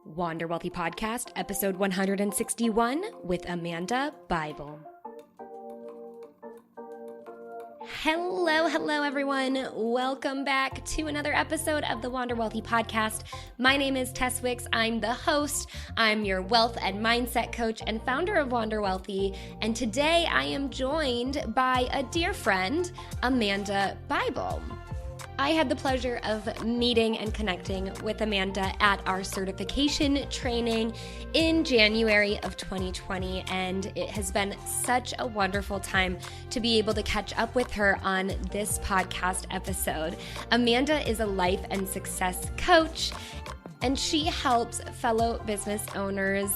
Wander Wealthy Podcast, episode 161 with Amanda Bybel. Hello, everyone. Welcome back to another episode of the Wander Wealthy Podcast. My name is Tess. I'm the host. I'm your wealth and mindset coach and founder of Wander Wealthy. And today I am joined by a dear friend, Amanda Bybel. I had the pleasure of meeting and connecting with Amanda at our certification training in January of 2020, and it has been such a wonderful time to be able to catch up with her on this podcast episode. Amanda is a life and success coach, and she helps fellow business owners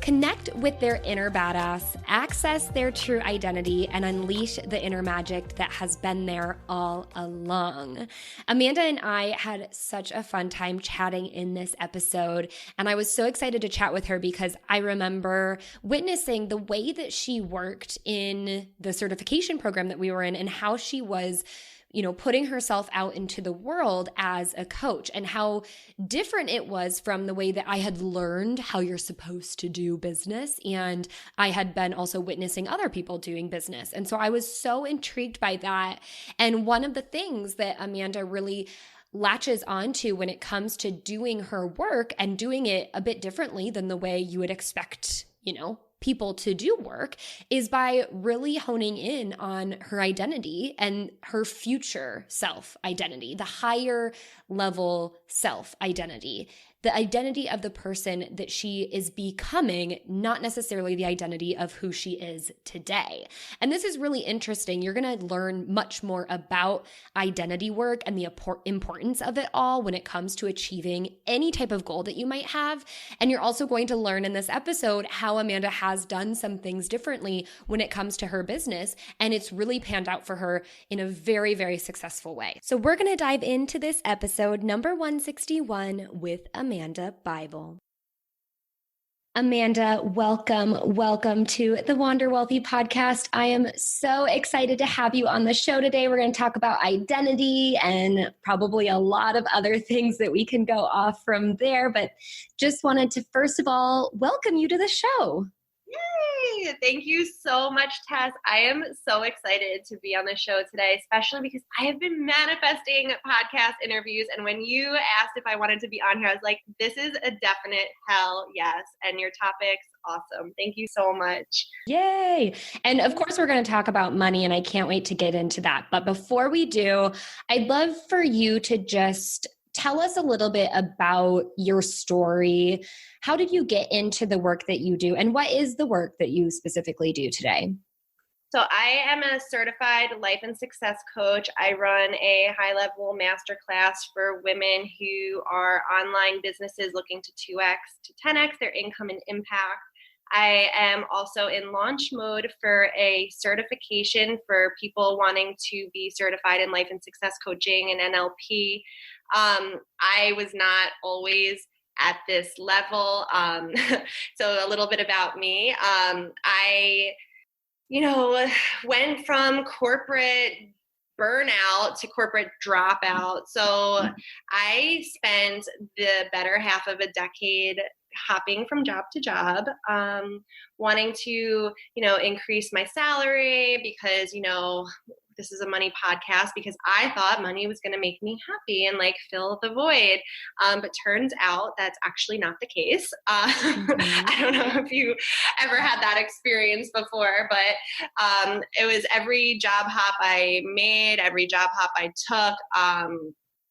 connect with their inner badass, access their true identity, and unleash the inner magic that has been there all along. Amanda and I had such a fun time chatting in this episode, and I was so excited to chat with her because I remember witnessing the way that she worked in the certification program that we were in and how she was putting herself out into the world as a coach and how different it was from the way that I had learned how you're supposed to do business. And I had been also witnessing other people doing business. And so I was so intrigued by that. And one of the things that Amanda really latches onto when it comes to doing her work and doing it a bit differently than the way you would expect, people to do work is by really honing in on her identity and her future self identity, the higher level self identity, the identity of the person that she is becoming, not necessarily the identity of who she is today. And this is really interesting. You're going to learn much more about identity work and the importance of it all when it comes to achieving any type of goal that you might have. And you're also going to learn in this episode how Amanda has done some things differently when it comes to her business. And it's really panned out for her in a very, very successful way. So we're going to dive into this episode, number 161, with Amanda Bybel. Amanda, welcome to the Wander Wealthy Podcast. I am so excited to have you on the show today. We're going to talk about identity and probably a lot of other things that we can go off from there, but just wanted to first of all welcome you to the show. Yay! Thank you so much, Tess. I am so excited to be on the show today, especially because I have been manifesting podcast interviews. And when you asked if I wanted to be on here, I was like, this is a definite hell yes. And your topic's awesome. Thank you so much. Yay. And of course, we're going to talk about money, and I can't wait to get into that. But before we do, I'd love for you to just tell us a little bit about your story. How did you get into the work that you do, and what is the work that you specifically do today? So I am a certified life and success coach. I run a high-level masterclass for women who are online businesses looking to 2x to 10x their income and impact. I am also in launch mode for a certification for people wanting to be certified in life and success coaching and NLP. I was not always at this level. So a little bit about me. I went from corporate burnout to corporate dropout. So I spent the better half of a decade hopping from job to job, wanting to, increase my salary because, this is a money podcast, because I thought money was going to make me happy and fill the void. But turns out that's actually not the case. I don't know if you ever had that experience before, but it was every job hop I made, every job hop I took.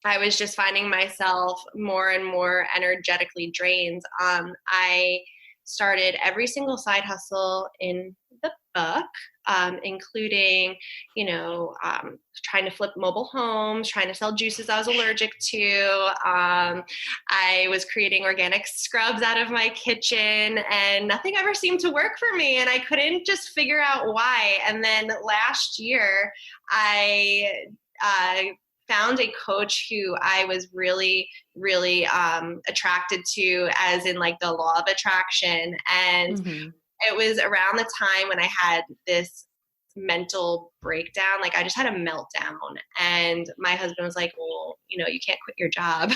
I was just finding myself more and more energetically drained. I started every single side hustle in the book, including, trying to flip mobile homes, trying to sell juices I was allergic to. I was creating organic scrubs out of my kitchen, and nothing ever seemed to work for me. And I couldn't just figure out why. And then last year, I found a coach who I was really, really attracted to, as in the law of attraction. And it was around the time when I had this mental breakdown. I just had a meltdown, and my husband was like, well, you can't quit your job.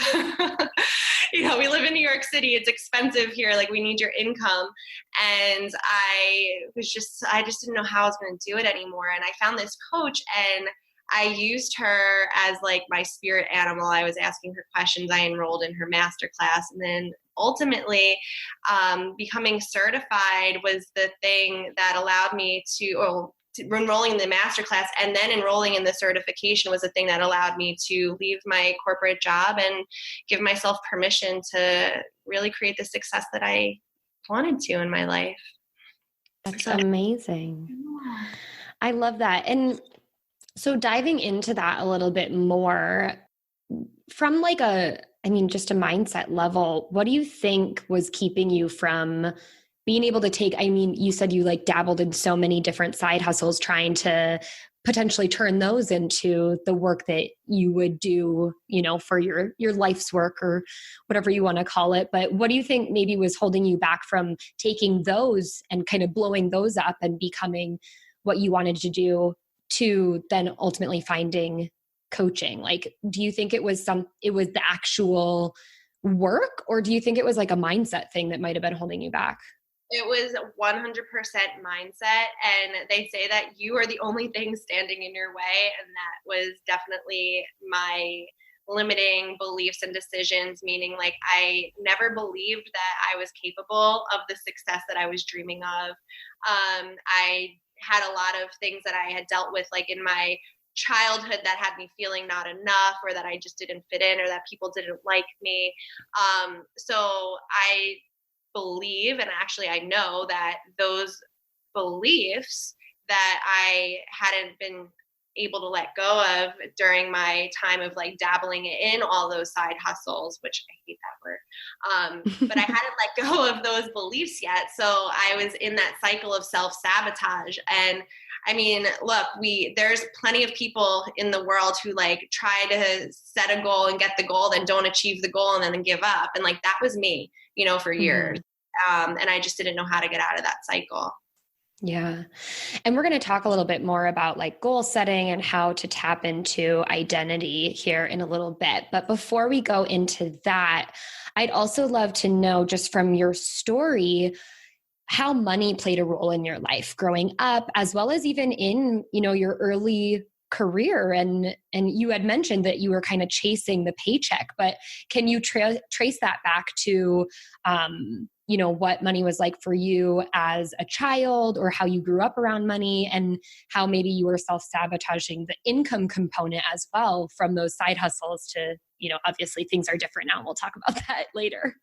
we live in New York City. It's expensive here. Like, we need your income. And I just didn't know how I was going to do it anymore. And I found this coach, and I used her as like my spirit animal. I was asking her questions. I enrolled in her master class, and then ultimately becoming certified was the thing that allowed me enrolling in the master class and then enrolling in the certification was the thing that allowed me to leave my corporate job and give myself permission to really create the success that I wanted to in my life. That's amazing. Yeah. I love that. And so diving into that a little bit more from like just a mindset level, what do you think was keeping you from being able to take, you said you like dabbled in so many different side hustles, trying to potentially turn those into the work that you would do, for your life's work or whatever you want to call it. But what do you think maybe was holding you back from taking those and kind of blowing those up and becoming what you wanted to do, to then ultimately finding coaching? Like, do you think it was the actual work, or do you think it was like a mindset thing that might have been holding you back? It was 100% mindset. And they say that you are the only thing standing in your way. And that was definitely my limiting beliefs and decisions, meaning like I never believed that I was capable of the success that I was dreaming of. I had a lot of things that I had dealt with, like in my childhood, that had me feeling not enough, or that I just didn't fit in, or that people didn't like me. So I believe, and actually I know that those beliefs that I hadn't been able to let go of during my time of like dabbling in all those side hustles, which I hate that word. But I hadn't let go of those beliefs yet. So I was in that cycle of self-sabotage. And look, there's plenty of people in the world who like try to set a goal and get the goal, then don't achieve the goal and then give up. And like, that was me, for years. And I just didn't know how to get out of that cycle. Yeah. And we're going to talk a little bit more about like goal setting and how to tap into identity here in a little bit. But before we go into that, I'd also love to know, just from your story, how money played a role in your life growing up, as well as even in, your early career. And you had mentioned that you were kind of chasing the paycheck, but can you trace that back to, what money was like for you as a child, or how you grew up around money, and how maybe you were self-sabotaging the income component as well from those side hustles to, obviously things are different now. We'll talk about that later.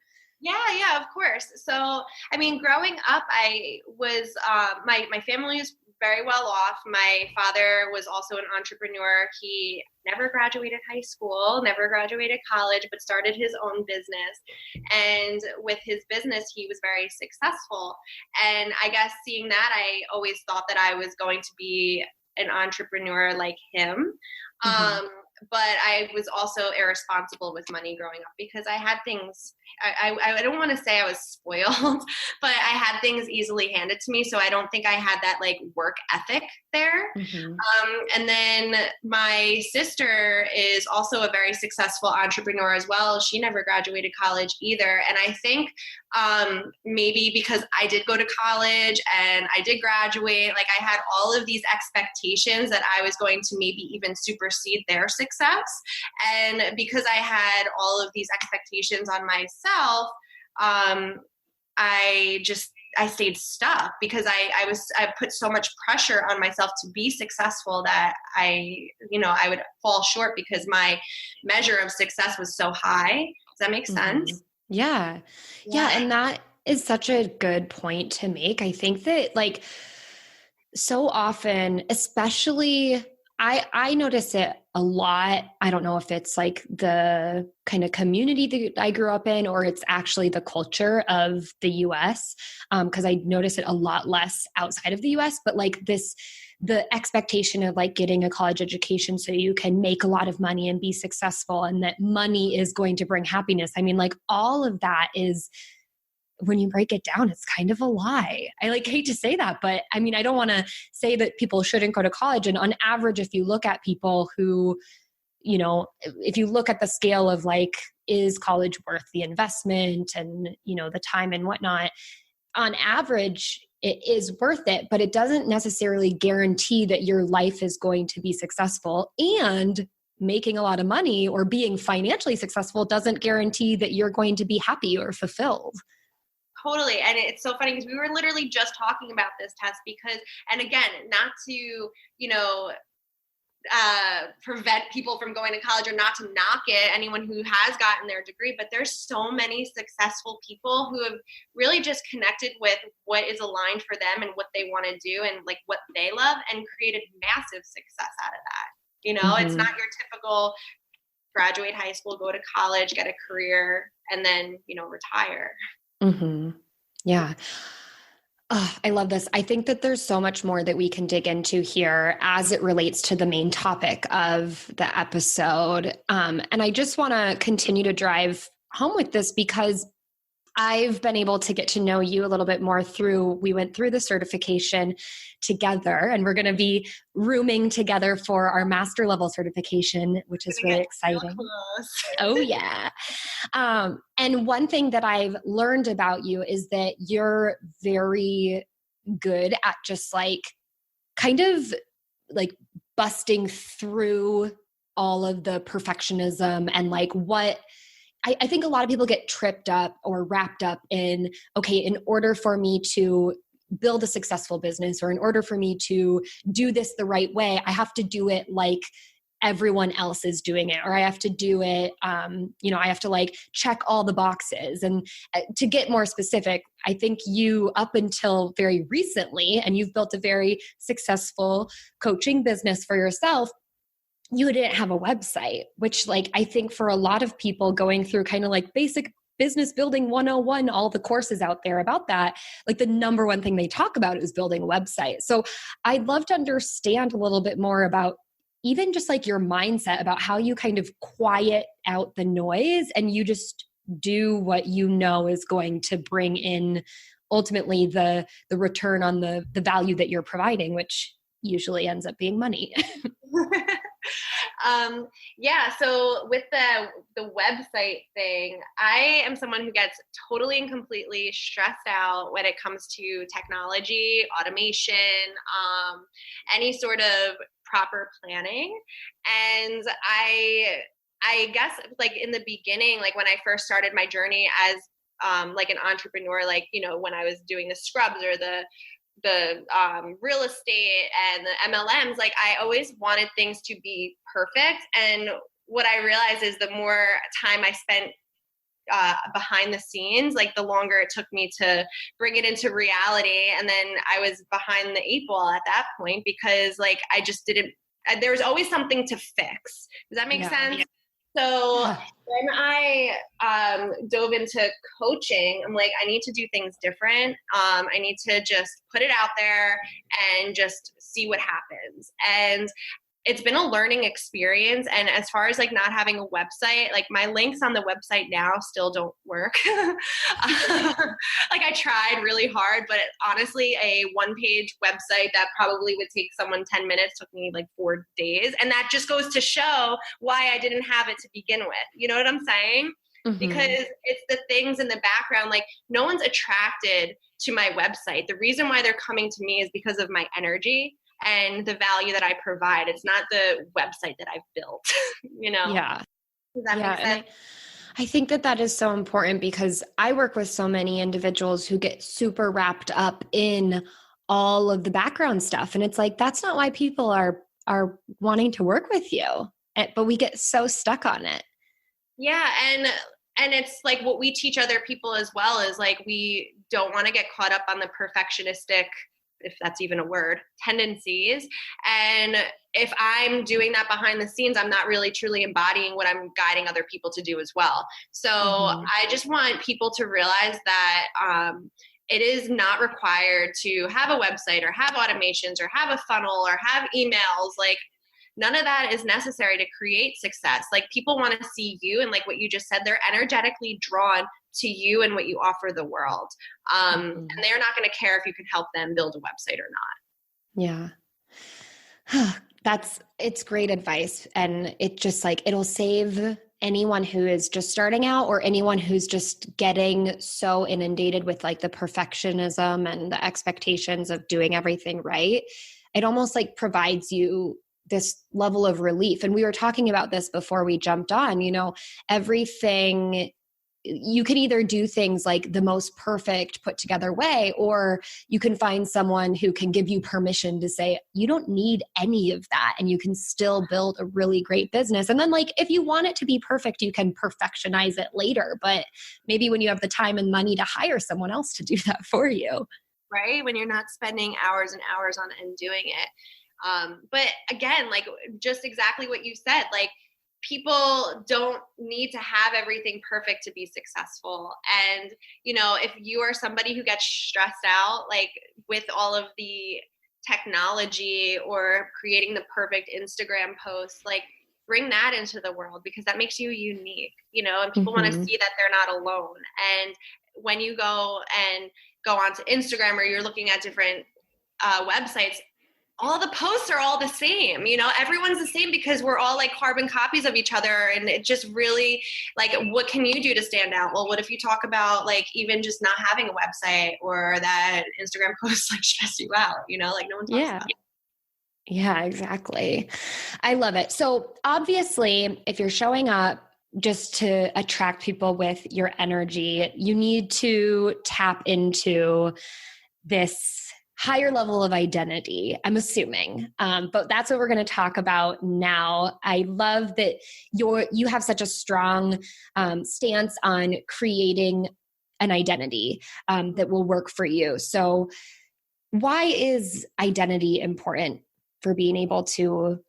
Yeah, of course. So, growing up, I was, my family was very well off. My father was also an entrepreneur. He never graduated high school, never graduated college, but started his own business. And with his business, he was very successful. And I guess seeing that, I always thought that I was going to be an entrepreneur like him. Mm-hmm. But I was also irresponsible with money growing up, because I had things, I don't want to say I was spoiled, but I had things easily handed to me. So I don't think I had that like work ethic there. Mm-hmm. And then my sister is also a very successful entrepreneur as well. She never graduated college either. And I think maybe because I did go to college and I did graduate, like I had all of these expectations that I was going to maybe even supersede their success. And because I had all of these expectations on myself, I stayed stuck, because I put so much pressure on myself to be successful that I would fall short because my measure of success was so high. Does that make sense? Mm-hmm. Yeah. And that is such a good point to make. I think that like so often, especially I notice it a lot. I don't know if it's like the kind of community that I grew up in, or it's actually the culture of the US. Cause I notice it a lot less outside of the US, but like the expectation of like getting a college education so you can make a lot of money and be successful, and that money is going to bring happiness. Like all of that is, when you break it down, it's kind of a lie. I like hate to say that, but I don't want to say that people shouldn't go to college. And on average, if you look at people who if you look at the scale of like, is college worth the investment and, the time and whatnot, on average, it is worth it, but it doesn't necessarily guarantee that your life is going to be successful, and making a lot of money or being financially successful doesn't guarantee that you're going to be happy or fulfilled. Totally. And it's so funny because we were literally just talking about this, Tess, and again, not to, prevent people from going to college or not to knock it, anyone who has gotten their degree, but there's so many successful people who have really just connected with what is aligned for them and what they want to do and like what they love, and created massive success out of that. It's not your typical graduate high school, go to college, get a career, and then, retire. Mm-hmm. Yeah. Oh, I love this. I think that there's so much more that we can dig into here as it relates to the main topic of the episode. And I just want to continue to drive home with this because I've been able to get to know you a little bit more we went through the certification together, and we're going to be rooming together for our master level certification, which is really exciting. Oh yeah. And one thing that I've learned about you is that you're very good at just like kind of like busting through all of the perfectionism and like what I think a lot of people get tripped up or wrapped up in, okay, in order for me to build a successful business or in order for me to do this the right way, I have to do it like everyone else is doing it, or I have to do it, I have to like check all the boxes. And to get more specific, I think you, up until very recently, and you've built a very successful coaching business for yourself, you didn't have a website, which like, I think for a lot of people going through kind of like basic business building 101, all the courses out there about that, like the number one thing they talk about is building a website. So I'd love to understand a little bit more about even just like your mindset about how you kind of quiet out the noise and you just do what you know is going to bring in ultimately the return on the value that you're providing, which usually ends up being money. So with the website thing, I am someone who gets totally and completely stressed out when it comes to technology, automation, any sort of proper planning. And I guess like in the beginning, like when I first started my journey as like an entrepreneur, like, when I was doing the scrubs or the real estate and the MLMs, like I always wanted things to be perfect. And what I realized is the more time I spent behind the scenes, like the longer it took me to bring it into reality. And then I was behind the 8 ball at that point because like I just didn't, there was always something to fix. Does that make sense? Yeah. So when I dove into coaching, I'm like, I need to do things different. I need to just put it out there and just see what happens. And it's been a learning experience. And as far as like not having a website, like my links on the website now still don't work. Like I tried really hard, but honestly, a 1-page website that probably would take someone 10 minutes took me like 4 days. And that just goes to show why I didn't have it to begin with. You know what I'm saying? Mm-hmm. Because it's the things in the background, like no one's attracted to my website. The reason why they're coming to me is because of my energy and the value that I provide. It's not the website that I've built, Yeah. Does that make sense? I think that is so important because I work with so many individuals who get super wrapped up in all of the background stuff. And it's like, that's not why people are wanting to work with you. But we get so stuck on it. Yeah. And it's like what we teach other people as well is like, we don't want to get caught up on the perfectionistic, if that's even a word, tendencies. And if I'm doing that behind the scenes, I'm not really truly embodying what I'm guiding other people to do as well. So I just want people to realize that it is not required to have a website or have automations or have a funnel or have emails. Like none of that is necessary to create success. Like people want to see you, and like what you just said, they're energetically drawn to you and what you offer the world. And they're not going to care if you can help them build a website or not. Yeah. It's great advice. And it just like, it'll save anyone who is just starting out or anyone who's just getting so inundated with like the perfectionism and the expectations of doing everything right. It almost like provides you this level of relief. And we were talking about this before we jumped on, everything, you can either do things like the most perfect put together way, or you can find someone who can give you permission to say, you don't need any of that. And you can still build a really great business. And then like, if you want it to be perfect, you can perfectionize it later. But maybe when you have the time and money to hire someone else to do that for you. Right? When you're not spending hours and hours on it and doing it. But again, like just exactly what you said, like, people don't need to have everything perfect to be successful. And, if you are somebody who gets stressed out, like with all of the technology or creating the perfect Instagram post, like bring that into the world, because that makes you unique, and people want to see that they're not alone. And when you go onto Instagram or you're looking at different websites, all the posts are all the same, everyone's the same because we're all like carbon copies of each other. And it just really like, what can you do to stand out? Well, what if you talk about like even just not having a website, or that Instagram posts like stress you out, like no one talks about it. Yeah, exactly. I love it. So obviously if you're showing up just to attract people with your energy, you need to tap into this higher level of identity, I'm assuming. But that's what we're going to talk about now. I love that you have such a strong stance on creating an identity that will work for you. So why is identity important for being able to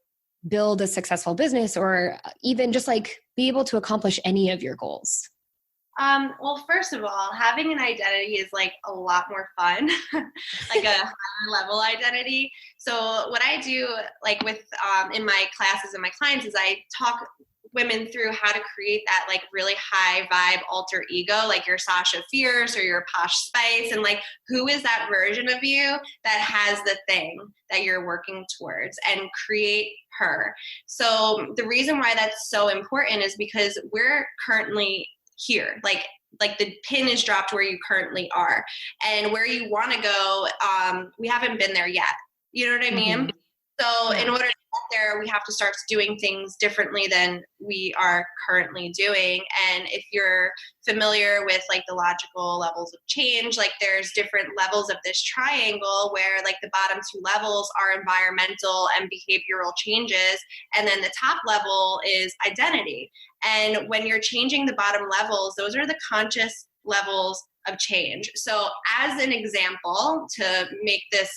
build a successful business, or even just like be able to accomplish any of your goals? Well, first of all, having an identity is like a lot more fun, like a higher level identity. So what I do like with, in my classes and my clients is I talk women through how to create that like really high vibe alter ego, like your Sasha Fierce or your Posh Spice. And like, who is that version of you that has the thing that you're working towards, and create her. So the reason why that's so important is because we're currently here, like the pin is dropped where you currently are, and where you want to go, we haven't been there yet. You know what I mean? So in order to get there, we have to start doing things differently than we are currently doing. And if you're familiar with like the logical levels of change, like there's different levels of this triangle where like the bottom two levels are environmental and behavioral changes. And then the top level is identity. And when you're changing the bottom levels, those are the conscious levels of change. So as an example, to make this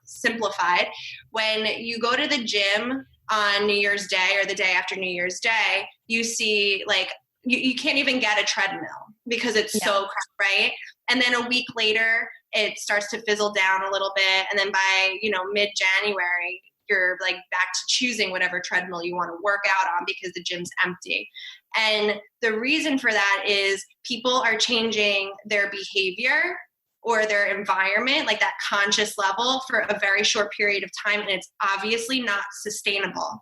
simplified, when you go to the gym on New Year's Day or the day after New Year's Day, you see like, you can't even get a treadmill because it's so crowded, right? And then a week later, it starts to fizzle down a little bit. And then by, mid-January, you're like back to choosing whatever treadmill you want to work out on because the gym's empty. And the reason for that is people are changing their behavior or their environment, like that conscious level, for a very short period of time. And it's obviously not sustainable.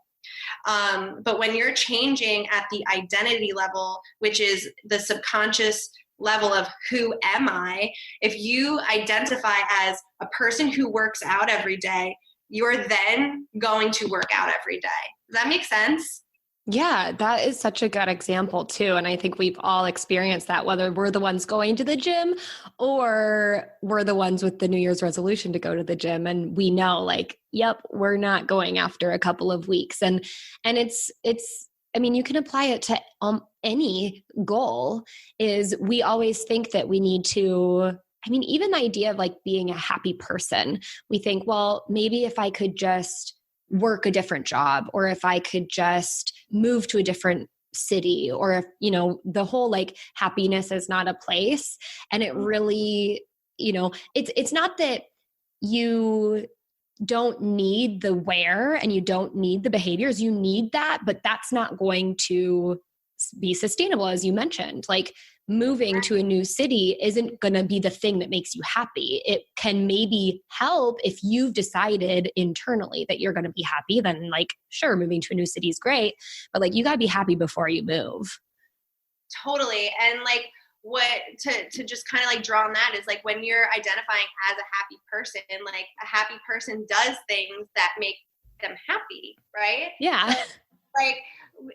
But when you're changing at the identity level, which is the subconscious level of who am I, if you identify as a person who works out every day, you're then going to work out every day. Does that make sense? Yeah, that is such a good example too. And I think we've all experienced that, whether we're the ones going to the gym or we're the ones with the New Year's resolution to go to the gym. And we know like, yep, we're not going after a couple of weeks. And it's, I mean, you can apply it to any goal. Is we always think that we need to, I mean, even the idea of like being a happy person, we think, well, maybe if I could just work a different job, or if I could just move to a different city, or if, the whole like happiness is not a place. And it really, it's not that you don't need the where and you don't need the behaviors, you need that, but that's not going to be sustainable, as you mentioned. Like moving to a new city isn't going to be the thing that makes you happy. It can maybe help if you've decided internally that you're going to be happy, then like, sure, moving to a new city is great, but like you got to be happy before you move. Totally. And like what to just kind of like draw on that is like when you're identifying as a happy person, like a happy person does things that make them happy, right? Yeah. So, like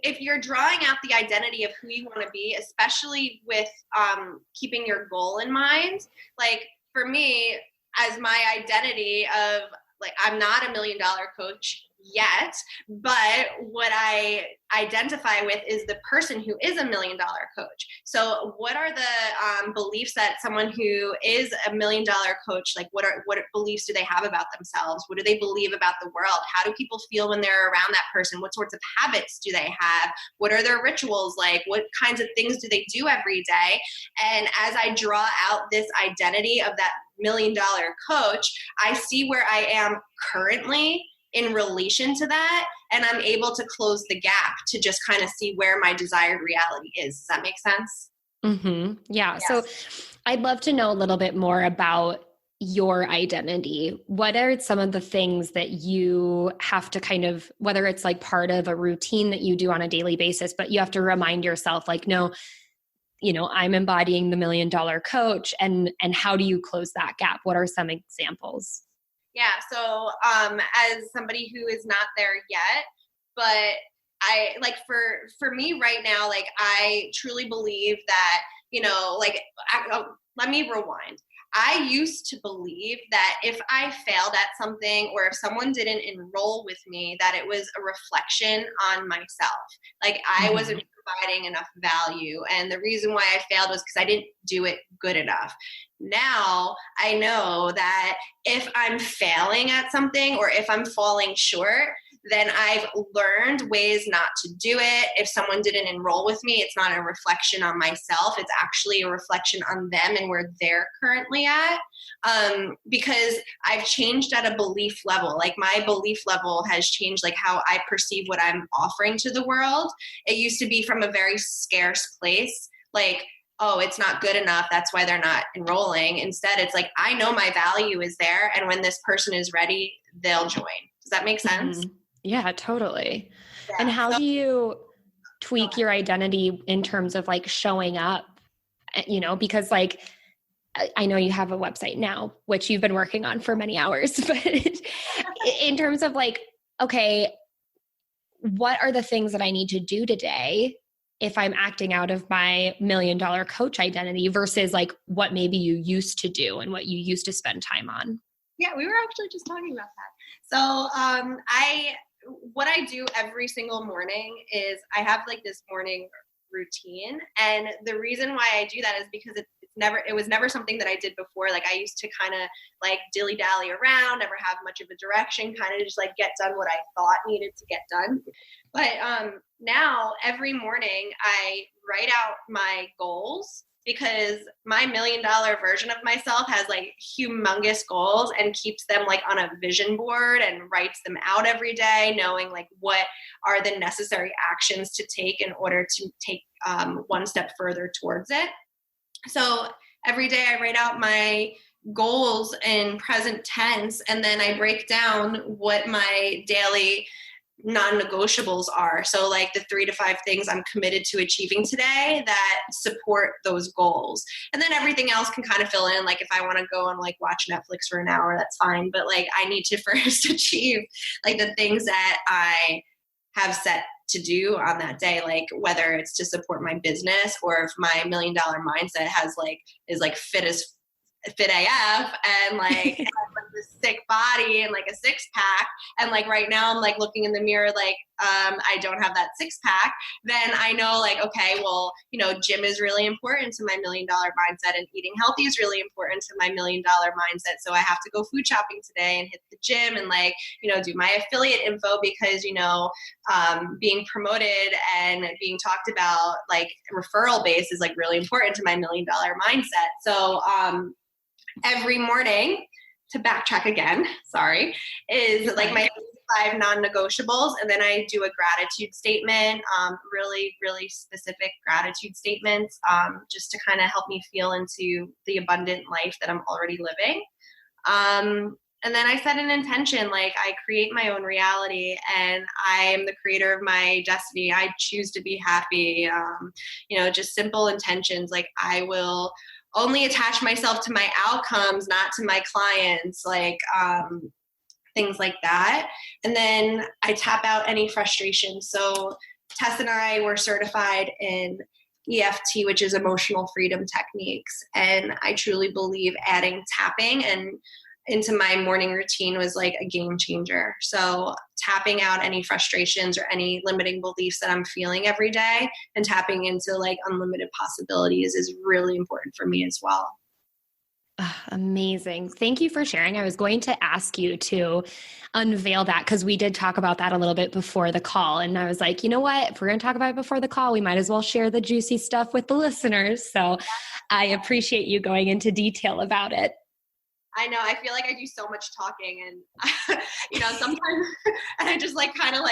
if you're drawing out the identity of who you want to be, especially with keeping your goal in mind, like for me, as my identity of like, I'm not $1 million coach yet, but what I identify with is the person who is $1 million coach. So what are the beliefs that someone who is $1 million coach, like what beliefs do they have about themselves? What do they believe about the world? How do people feel when they're around that person? What sorts of habits do they have? What are their rituals like? What kinds of things do they do every day? And as I draw out this identity of that $1 million coach, I see where I am currently in relation to that, and I'm able to close the gap to just kind of see where my desired reality is. Does that make sense? Mm-hmm. Yeah. Yes. So I'd love to know a little bit more about your identity. What are some of the things that you have to kind of, whether it's like part of a routine that you do on a daily basis, but you have to remind yourself like, no, I'm embodying the $1 million coach, and how do you close that gap? What are some examples? Yeah. So as somebody who is not there yet, but I like for me right now, like I truly believe that, let me rewind. I used to believe that if I failed at something or if someone didn't enroll with me, that it was a reflection on myself. Like I wasn't providing enough value. And the reason why I failed was because I didn't do it good enough. Now I know that if I'm failing at something or if I'm falling short, then I've learned ways not to do it. If someone didn't enroll with me, it's not a reflection on myself. It's actually a reflection on them and where they're currently at. Because I've changed at a belief level. Like my belief level has changed, like how I perceive what I'm offering to the world. It used to be from a very scarce place. Like, oh, it's not good enough, that's why they're not enrolling. Instead, it's like, I know my value is there, and when this person is ready, they'll join. Does that make sense? Mm-hmm. Yeah, totally. Yeah. And how do you tweak your identity in terms of like showing up, because like, I know you have a website now, which you've been working on for many hours, but in terms of like, okay, what are the things that I need to do today if I'm acting out of my $1 million coach identity versus like what maybe you used to do and what you used to spend time on? Yeah, we were actually just talking about that. So what I do every single morning is I have like this morning routine. And the reason why I do that is because it was never something that I did before. Like I used to kind of like dilly dally around, never have much of a direction, kind of just like get done what I thought needed to get done. But now every morning I write out my goals, because my $1 million version of myself has like humongous goals and keeps them like on a vision board and writes them out every day, knowing like what are the necessary actions to take in order to take one step further towards it. So every day I write out my goals in present tense, and then I break down what my daily non-negotiables are. So like the 3 to 5 things I'm committed to achieving today that support those goals. And then everything else can kind of fill in. Like if I want to go and like watch Netflix for an hour, that's fine. But like I need to first achieve like the things that I have set to do on that day, like whether it's to support my business or if my $1 million mindset is fit AF and like has like this sick body and like a 6-pack, and like right now I'm like looking in the mirror like I don't have that 6-pack, then I know like, okay, well, gym is really important to my $1 million mindset, and eating healthy is really important to my $1 million mindset. So I have to go food shopping today and hit the gym and like, do my affiliate info, because, being promoted and being talked about like referral base is like really important to my $1 million mindset. So, every morning, to backtrack again, sorry, is like my 5 non-negotiables, and then I do a gratitude statement, really, really specific gratitude statements, just to kind of help me feel into the abundant life that I'm already living. And then I set an intention, like I create my own reality and I am the creator of my destiny. I choose to be happy. Just simple intentions. Like I will only attach myself to my outcomes, not to my clients, things like that. And then I tap out any frustration. So Tess and I were certified in EFT, which is emotional freedom techniques. And I truly believe adding tapping and into my morning routine was like a game changer. So tapping out any frustrations or any limiting beliefs that I'm feeling every day and tapping into like unlimited possibilities is really important for me as well. Amazing. Thank you for sharing. I was going to ask you to unveil that because we did talk about that a little bit before the call. And I was like, you know what? If we're going to talk about it before the call, we might as well share the juicy stuff with the listeners. So I appreciate you going into detail about it. I know. I feel like I do so much talking and, sometimes and I just kind of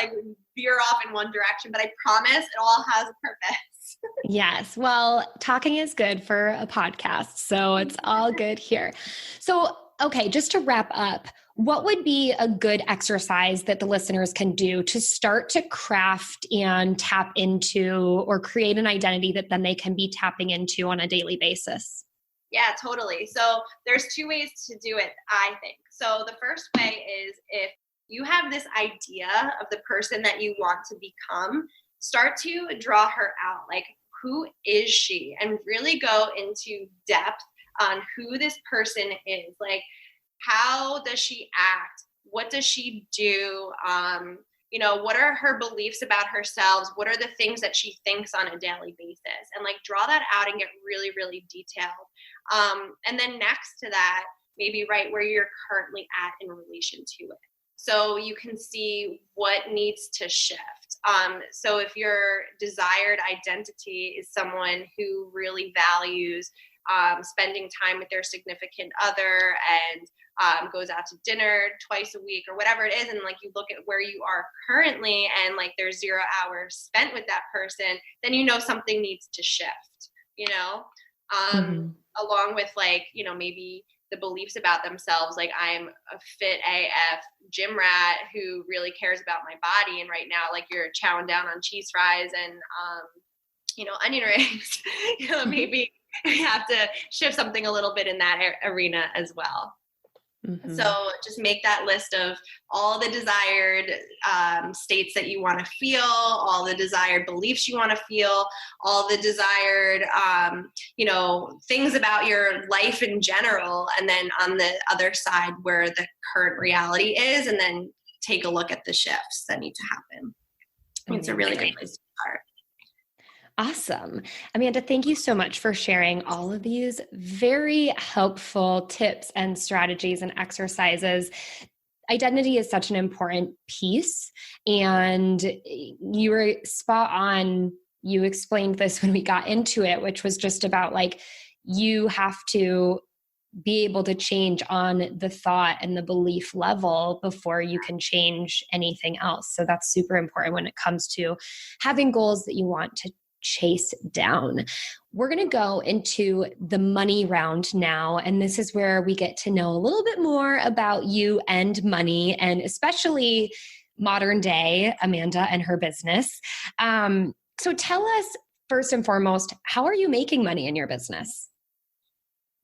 veer off in one direction, but I promise it all has a purpose. Yes. Well, talking is good for a podcast, so it's all good here. So, okay, just to wrap up, what would be a good exercise that the listeners can do to start to craft and tap into or create an identity that then they can be tapping into on a daily basis? Yeah, totally. So there's 2 ways to do it, I think. So the first way is if you have this idea of the person that you want to become, start to draw her out. Like, who is she? And really go into depth on who this person is. Like, how does she act? What does she do? What are her beliefs about herself? What are the things that she thinks on a daily basis? And draw that out and get really, really detailed. And then next to that, maybe write where you're currently at in relation to it. So you can see what needs to shift. So if your desired identity is someone who really values spending time with their significant other and goes out to dinner twice a week or whatever it is, and you look at where you are currently and there's 0 hours spent with that person, then something needs to shift, along with maybe the beliefs about themselves. Like, I'm a fit AF gym rat who really cares about my body, and right now you're chowing down on cheese fries and onion rings. Maybe you have to shift something a little bit in that arena as well. Mm-hmm. So just make that list of all the desired states that you want to feel, all the desired beliefs you want to feel, all the desired, things about your life in general. And then on the other side where the current reality is, and then take a look at the shifts that need to happen. It's a really good place to start. Awesome. Amanda, thank you so much for sharing all of these very helpful tips and strategies and exercises. Identity is such an important piece, and you were spot on. You explained this when we got into it, which was just about you have to be able to change on the thought and the belief level before you can change anything else. So that's super important when it comes to having goals that you want to chase down. We're going to go into the money round now. And this is where we get to know a little bit more about you and money, and especially modern day Amanda and her business. So tell us first and foremost, how are you making money in your business?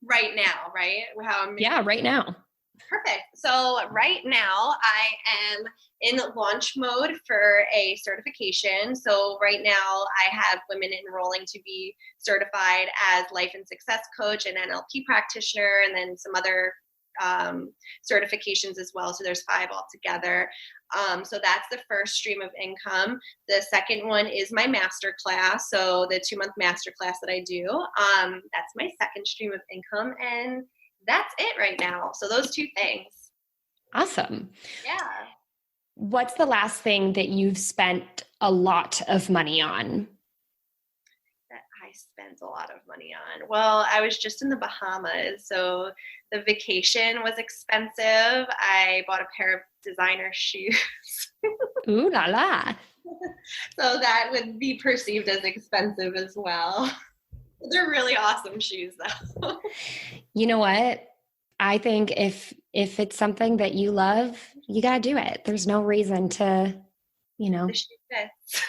Right now, right? Right now. Perfect. So right now I am in launch mode for a certification. So right now I have women enrolling to be certified as life and success coach and NLP practitioner, and then some other certifications as well. So there's 5 altogether. So that's the first stream of income. The second one is my master class. So the 2-month master class that I do, that's my second stream of income. And that's it right now. So those 2 things. Awesome. Yeah. What's the last thing that you've spent a lot of money on? That I spent a lot of money on. Well, I was just in the Bahamas, so the vacation was expensive. I bought a pair of designer shoes. Ooh la la. So that would be perceived as expensive as well. They're really awesome shoes though. You know what? I think if it's something that you love, you got to do it. There's no reason to, The shoe fits.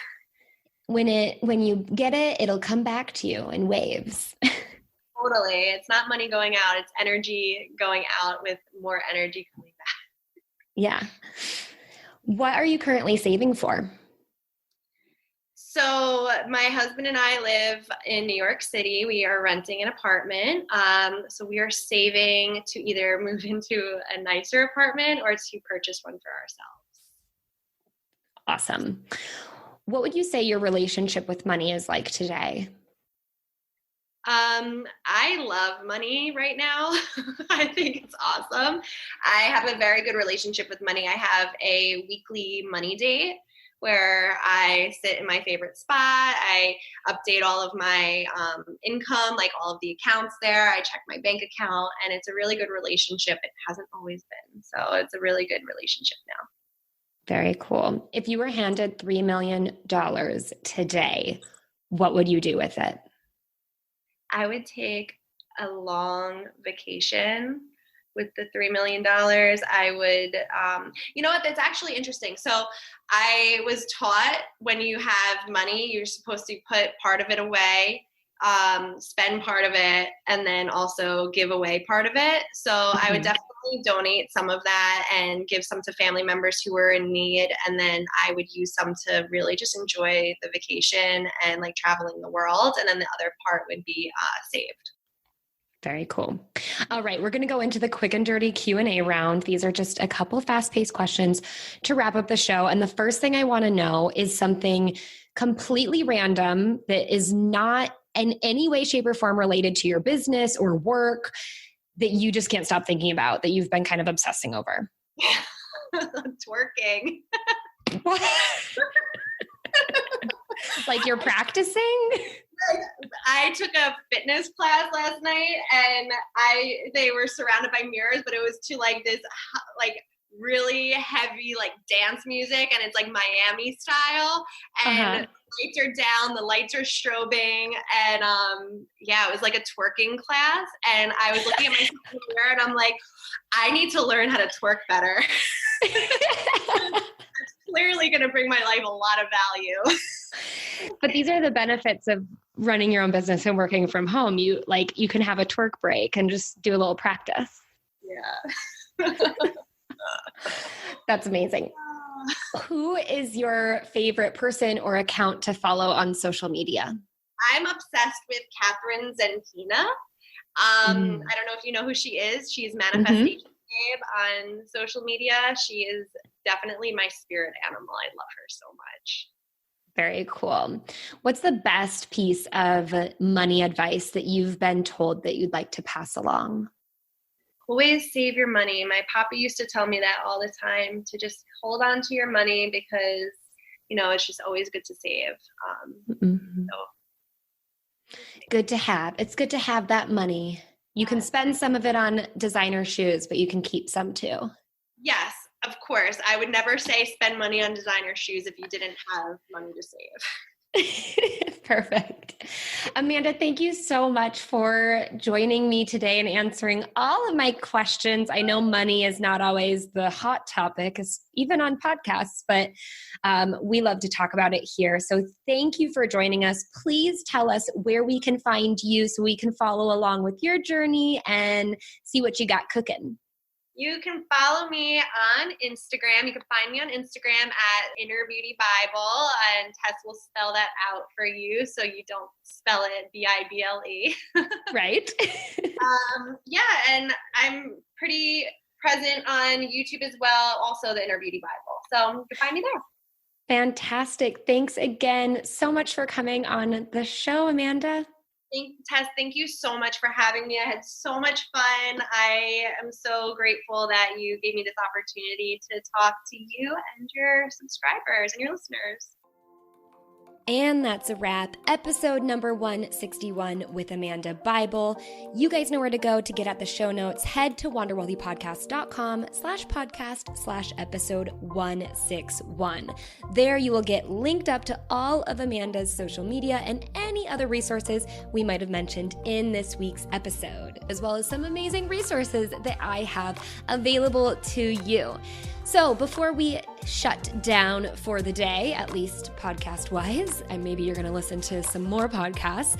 when you get it, it'll come back to you in waves. Totally. It's not money going out, it's energy going out with more energy coming back. Yeah. What are you currently saving for? So my husband and I live in New York City. We are renting an apartment. So we are saving to either move into a nicer apartment or to purchase one for ourselves. Awesome. What would you say your relationship with money is like today? I love money right now. I think it's awesome. I have a very good relationship with money. I have a weekly money date where I sit in my favorite spot. I update all of my income, like all of the accounts there. I check my bank account, and it's a really good relationship. It hasn't always been. So it's a really good relationship now. Very cool. If you were handed $3 million today, what would you do with it? I would take a long vacation with the $3 million. I would, you know what, that's actually interesting. So I was taught when you have money, you're supposed to put part of it away, spend part of it, and then also give away part of it. So I would definitely donate some of that and give some to family members who were in need. And then I would use some to really just enjoy the vacation and like traveling the world. And then the other part would be saved. Very cool. All right, we're going to go into the quick and dirty Q&A round. These are just a couple fast-paced questions to wrap up the show. And the first thing I want to know is something completely random that is not in any way, shape, or form related to your business or work that you just can't stop thinking about, that you've been kind of obsessing over. Twerking. What? Like you're practicing? I took a fitness class last night, and they were surrounded by mirrors, but it was to like this like really heavy like dance music, and it's like Miami style, and lights are down, the lights are strobing, and it was like a twerking class, and I was looking at myself in the mirror, and I'm like, I need to learn how to twerk better. It's clearly going to bring my life a lot of value. But these are the benefits of running your own business and working from home. You can have a twerk break and just do a little practice. Yeah. That's amazing. Who is your favorite person or account to follow on social media? I'm obsessed with Catherine Zentina. I don't know if you know who she is. She's Manifestation Babe on social media. She is definitely my spirit animal. I love her so much. Very cool. What's the best piece of money advice that you've been told that you'd like to pass along? Always save your money. My papa used to tell me that all the time, to just hold on to your money because, it's just always good to save. Good to have. It's good to have that money. You can spend some of it on designer shoes, but you can keep some too. Yes, of course. I would never say spend money on designer shoes if you didn't have money to save. Perfect. Amanda, thank you so much for joining me today and answering all of my questions. I know money is not always the hot topic, even on podcasts, but we love to talk about it here. So thank you for joining us. Please tell us where we can find you so we can follow along with your journey and see what you got cooking. You can follow me on Instagram. You can find me on Instagram at Inner Beauty Bible, and Tess will spell that out for you so you don't spell it Bible. Right. And I'm pretty present on YouTube as well, also the Inner Beauty Bible. So you can find me there. Fantastic. Thanks again so much for coming on the show, Amanda. Tess, thank you so much for having me. I had so much fun. I am so grateful that you gave me this opportunity to talk to you and your subscribers and your listeners. And that's a wrap. Episode number 161 with Amanda Bybel. You guys know where to go to get at the show notes. Head to wanderwealthypodcast.com/podcast/episode 161. There you will get linked up to all of Amanda's social media and any other resources we might have mentioned in this week's episode, as well as some amazing resources that I have available to you. So before we shut down for the day, at least podcast-wise, and maybe you're going to listen to some more podcasts,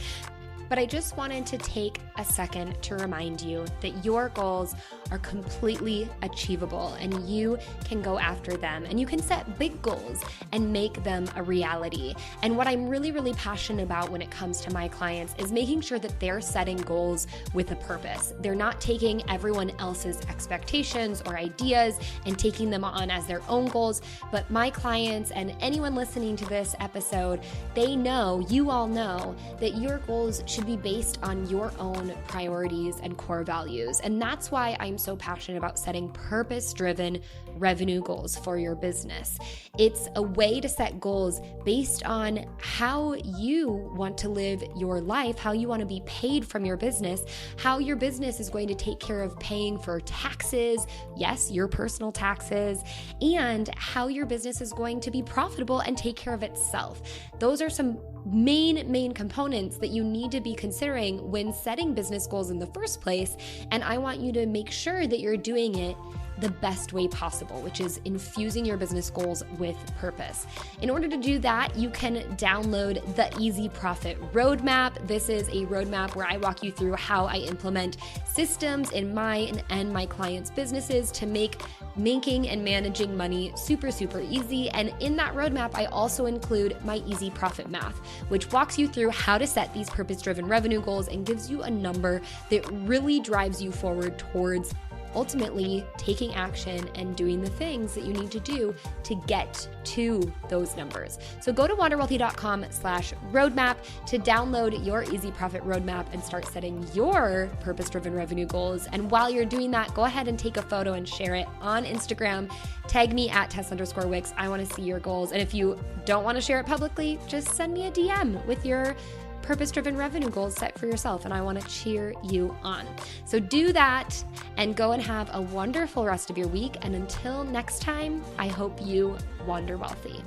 but I just wanted to take a second to remind you that your goals are completely achievable and you can go after them and you can set big goals and make them a reality. And what I'm really, really passionate about when it comes to my clients is making sure that they're setting goals with a purpose. They're not taking everyone else's expectations or ideas and taking them on as their own goals, but my clients and anyone listening to this episode, they know, you all know, that your goals should be based on your own priorities and core values. And that's why I'm so passionate about setting purpose-driven revenue goals for your business. It's a way to set goals based on how you want to live your life, how you want to be paid from your business, how your business is going to take care of paying for taxes, yes, your personal taxes, and how your business is going to be profitable and take care of itself. Those are some main components that you need to be considering when setting business goals in the first place. And I want you to make sure that you're doing it the best way possible, which is infusing your business goals with purpose. In order to do that, you can download the Easy Profit Roadmap. This is a roadmap where I walk you through how I implement systems in mine and my clients' businesses to make making and managing money super easy. And in that roadmap, I also include my Easy Profit Math, which walks you through how to set these purpose-driven revenue goals and gives you a number that really drives you forward towards ultimately taking action and doing the things that you need to do to get to those numbers. So go to wanderwealthy.com/roadmap to download your Easy Profit Roadmap and start setting your purpose-driven revenue goals. And while you're doing that, go ahead and take a photo and share it on Instagram. Tag me at Tess_Wicks. I want to see your goals. And if you don't want to share it publicly, just send me a DM with your purpose-driven revenue goals set for yourself, and I want to cheer you on. So do that and go and have a wonderful rest of your week. And until next time, I hope you wander wealthy.